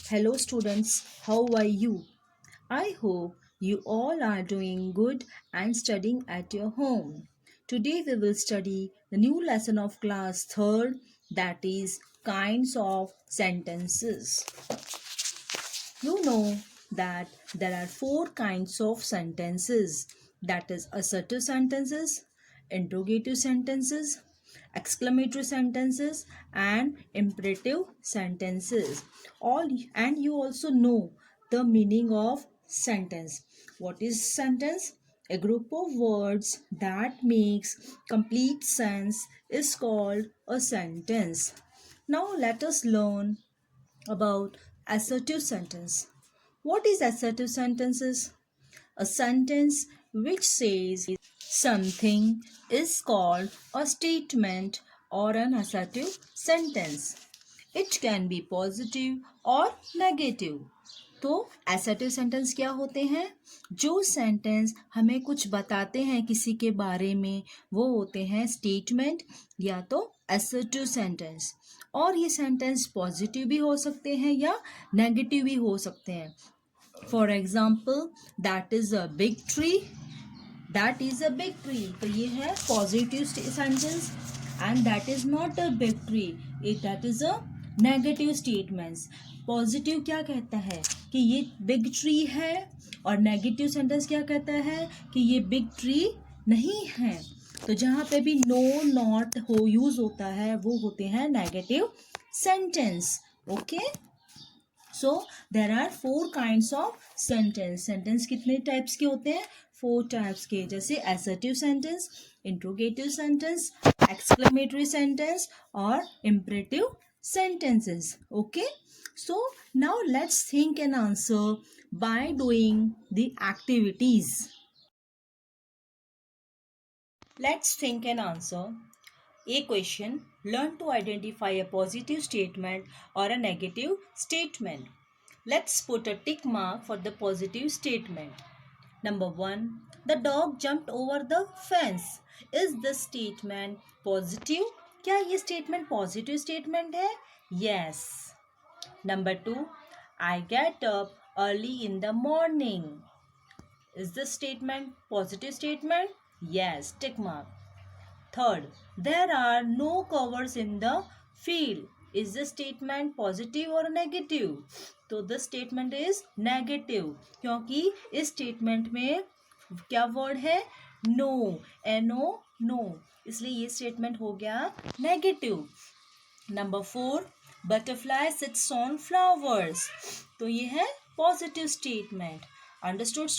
Hello, students. How are you? I hope you all are doing good and studying at your home. Today we will study the new lesson of class 3rd, that is kinds of sentences. You know that there are 4 kinds of sentences, that is assertive sentences, interrogative sentences, exclamatory sentences and imperative sentences. All, and you also know the meaning of sentence. What is sentence? A group of words that makes complete sense is called a sentence. Now let us learn about assertive sentence. What is assertive sentences? A sentence which says something is called a statement or an assertive sentence. It can be positive or negative. तो assertive sentence क्या होते हैं? जो sentence हमें कुछ बताते हैं किसी के बारे में वो होते हैं स्टेटमेंट या तो assertive sentence. और ये सेंटेंस पॉजिटिव भी हो सकते हैं या नेगेटिव भी हो सकते हैं. For example that is a big tree. That is a big tree. तो ये है positive sentence. And that is not a big tree. That is a negative statements. Positive क्या कहता है कि ये बिग ट्री है और नेगेटिव सेंटेंस क्या कहता है कि ये बिग ट्री नहीं है. तो जहाँ पे भी नो नॉट हो यूज होता है वो होते हैं negative sentence. Okay. So there are 4 kinds of sentence. Sentence कितने टाइप्स के होते हैं? 4 टाइप्स के. जैसे assertive sentence, interrogative sentence, exclamatory sentence और imperative sentences. Okay, so now let's think and answer by doing the activities. Let's think and answer. A question: learn to identify a positive statement or a negative statement. Let's put a tick mark for the positive statement. Number 1. The dog jumped over the fence. Is this statement positive? क्या ये statement positive statement है? Yes. Number 2. I get up early in the morning. Is this statement positive statement? Yes. Tick mark. Third, there are no covers in the field. Is the statement positive or negative? तो the statement is negative क्योंकि इस statement में क्या word है? No. N-O, no. इसलिए ये statement हो गया negative. Number 4, butterfly sits on flowers. तो ये है positive statement. Understood?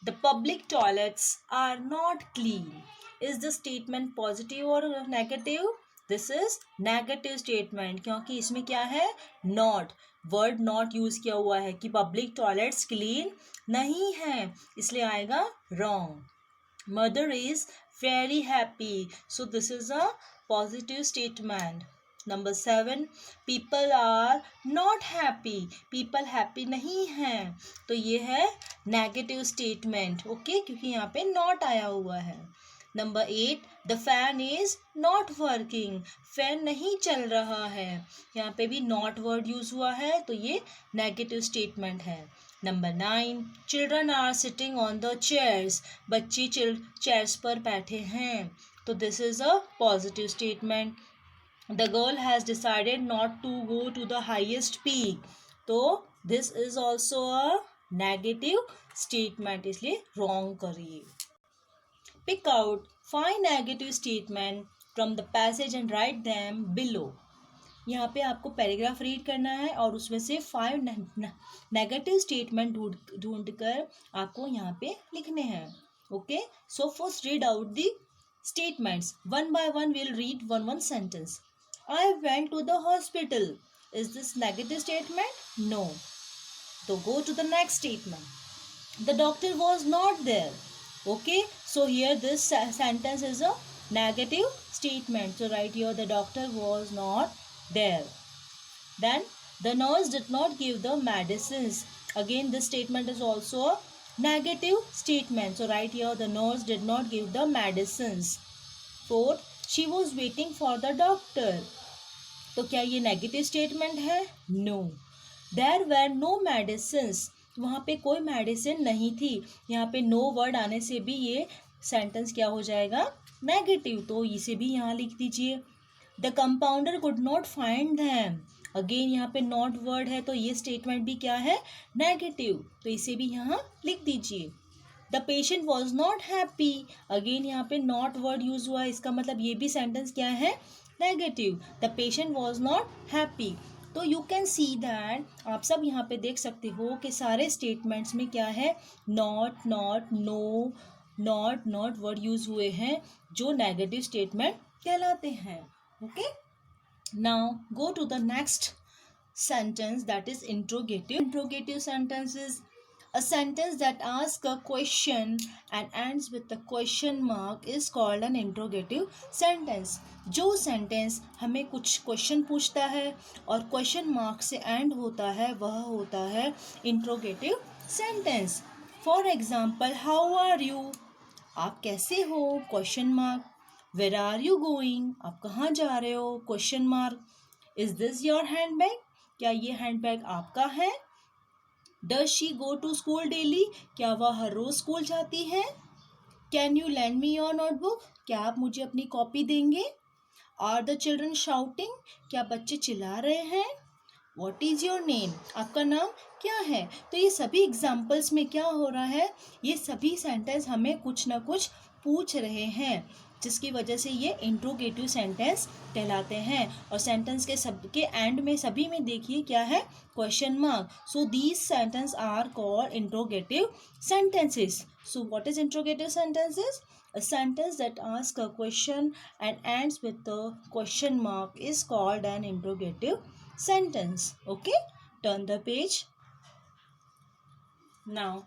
The public toilets are not clean. Is the statement positive or negative? This is negative statement क्योंकि इसमें क्या है? Not. Word not use किया हुआ है कि public toilets clean नहीं है, इसलिए आएगा wrong. Mother is very happy. So this is a positive statement. Number 7, people are not happy. People happy नहीं हैं, तो ये है negative statement. Okay, क्योंकि यहाँ पे not आया हुआ है. Number 8, the fan is not working. Fan नहीं चल रहा है, यहाँ पे भी not word use हुआ है, तो ये negative statement है. Number 9, children are sitting on the chairs. बच्चे chairs पर बैठे हैं, तो this is a positive statement. The girl has decided not to go to the highest peak. तो this is also a negative statement, इसलिए wrong करिए. Pick out 5 negative statement from the passage and write them below. यहाँ पे आपको paragraph read करना है और उसमें से 5 नेगेटिव स्टेटमेंट ढूंढकर आपको यहाँ पे लिखने हैं. Okay, so first read out the statements. One by one will read one sentence. I went to the hospital. Is this negative statement? No. So go to the next statement. The doctor was not there. Okay, so here this sentence is a negative statement. So write here the doctor was not there. Then the nurse did not give the medicines. Again this statement is also a negative statement. So write here the nurse did not give the medicines. Fourth, she was waiting for the doctor. तो क्या ये negative statement है? No. There were no medicines, वहाँ पे कोई medicine नहीं थी। यहाँ पे नो वर्ड आने से भी ये सेंटेंस क्या हो जाएगा, नेगेटिव, तो इसे भी यहाँ लिख दीजिए। The compounder could not find them, again यहाँ पे नॉट वर्ड है तो ये स्टेटमेंट भी क्या है, नेगेटिव, तो इसे भी यहाँ लिख दीजिए। The patient was not happy, again यहाँ पे नॉट वर्ड यूज हुआ है, इसका मतलब ये भी सेंटेंस क्या है, negative. The patient was not happy. तो यू कैन सी दैट, आप सब यहाँ पे देख सकते हो कि सारे स्टेटमेंट्स में क्या है, not, not, no, not word use हुए हैं जो नेगेटिव स्टेटमेंट कहलाते हैं। Okay, now go to the next sentence, that is interrogative. Interrogative sentence is a sentence that asks a question and ends with a question mark is called an interrogative sentence. जो sentence हमें कुछ question पूछता है और question mark से end होता है वह होता है interrogative sentence. For example, how are you, आप कैसे हो, question mark. Where are you going, आप कहाँ जा रहे हो, question mark. Is this your handbag, क्या ये हैंडबैग आपका है। Does she go to school daily, क्या वह हर रोज स्कूल जाती है। Can you lend me your notebook, क्या आप मुझे अपनी कॉपी देंगे। आर द चिल्ड्रन शाउटिंग, क्या बच्चे चिल्ला रहे हैं। वॉट इज योर नेम, आपका नाम क्या है। तो ये सभी एग्जाम्पल्स में क्या हो रहा है, ये सभी सेंटेंस हमें कुछ ना कुछ पूछ रहे हैं, जिसकी वजह से ये इंट्रोगेटिव सेंटेंस कहलाते हैं। और सेंटेंस के सब के एंड में सभी में देखिए क्या है, question mark. So these sentence are called interrogative sentences. So what is interrogative sentences? A sentence that asks a question and ends with a question mark is called an interrogative sentence. Okay, turn the page. Now,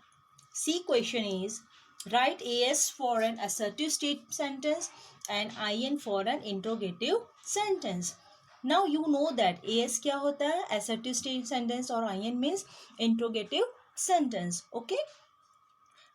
C question is, write AS for an assertive state sentence and IN for an interrogative sentence. Now you know that AS क्या होता है, assertive state sentence, और IN means interrogative sentence. Okay.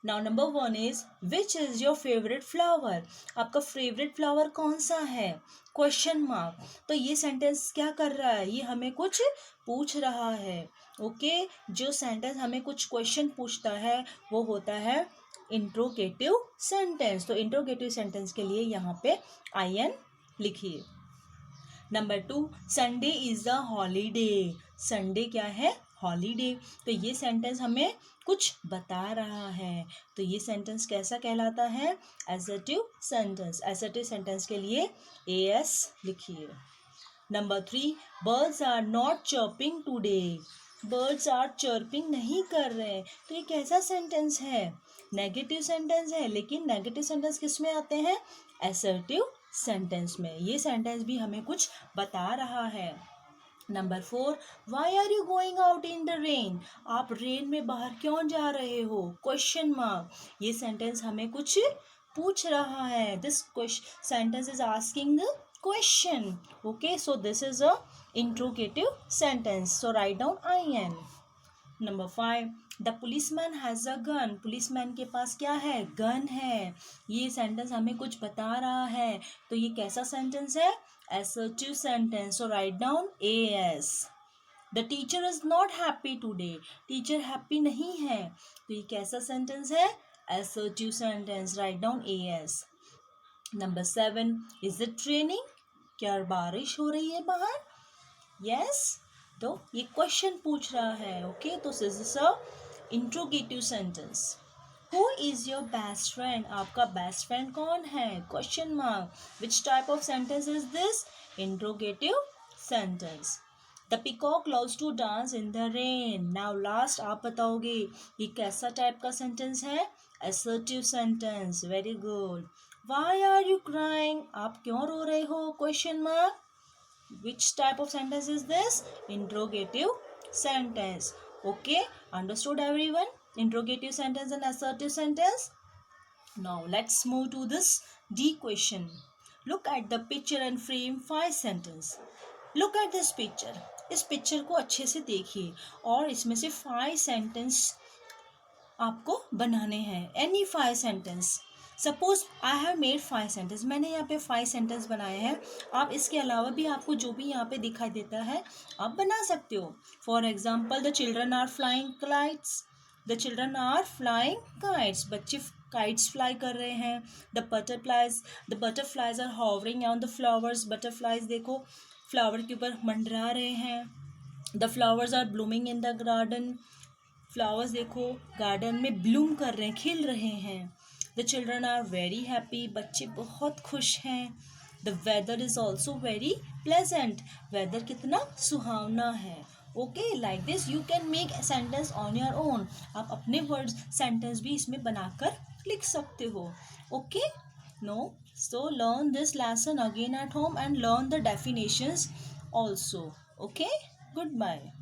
Now number 1 is, which is your favorite flower, आपका favorite flower कौन सा है, question mark. तो ये सेंटेंस क्या कर रहा है, ये हमें कुछ पूछ रहा है। ओके, जो सेंटेंस हमें कुछ क्वेश्चन पूछता है वो होता है इंट्रोगेटिव सेंटेंस। तो इंट्रोगेटिव सेंटेंस के लिए यहाँ पे IN लिखिए। Number 2, Sunday is a holiday, Sunday क्या है, हॉलीडे। तो ये सेंटेंस हमें कुछ बता रहा है, तो ये सेंटेंस कैसा कहलाता है, असर्टिव सेंटेंस। असर्टिव सेंटेंस के लिए AS लिखिए। Number 3, birds are not chirping today, birds are chirping नहीं कर रहे। तो ये कैसा सेंटेंस है, नेगेटिव सेंटेंस है, लेकिन नेगेटिव सेंटेंस किस में आते हैं, असर्टिव सेंटेंस में। ये सेंटेंस भी हमें कुछ बता रहा है। Number 4, why are you going out in the rain, आप रेन में बाहर क्यों जा रहे हो, क्वेश्चन मार्क। ये सेंटेंस हमें कुछ पूछ रहा है, this sentence is asking the question. Okay, so this is a interrogative sentence, so write down IN। Number 5, the policeman has a gun, policeman के पास क्या है, गन है। ये सेंटेंस हमें कुछ बता रहा है, तो ये कैसा सेंटेंस है, assertive sentence. So write down AS. The teacher is not happy today. Teacher happy नहीं है, तो ये कैसा sentence है, assertive sentence. Write down AS. Number 7, is it raining? क्या बारिश हो रही है बाहर? Yes. तो ये question पूछ रहा है. Okay, तो this is a interrogative sentence. Who is your best friend? आपका best friend कौन है, question mark. Which type of sentence is this? Interrogative sentence. The peacock loves to dance in the rain. Now last आप बताओगे ये कैसा type का sentence है, assertive sentence. Very good. Why are you crying? आप क्यों रो रहे हो, question mark. Which type of sentence is this? Interrogative sentence. Okay, understood everyone? Interrogative sentence and assertive sentence. Now let's move to this D question. Look at the picture and frame 5 sentence. Look at this picture. इस picture को अच्छे से देखिए और इसमें से 5 sentence आपको बनाने हैं, any 5 sentence. Suppose I have made 5 sentence, मैंने यहाँ पे 5 सेंटेंस बनाए हैं। आप इसके अलावा भी आपको जो भी यहाँ पे दिखाई देता है आप बना सकते हो। For example, the children are flying kites, the children are flying kites, बच्चे काइट्स फ्लाई कर रहे हैं। The butterflies are hovering on the flowers, butterflies देखो फ्लावर के ऊपर मंडरा रहे हैं। The flowers are blooming in the garden, flowers देखो गार्डन में ब्लूम कर रहे हैं, खिल रहे हैं। The children are very happy, बच्चे बहुत खुश हैं। The weather is also very pleasant, weather कितना सुहावना है। Okay, like this you can make sentence on your own, आप अपने वर्ड्स सेंटेंस भी इसमें बनाकर लिख सकते हो। Okay, no, so learn this lesson again at home and learn the definitions also. Okay, goodbye.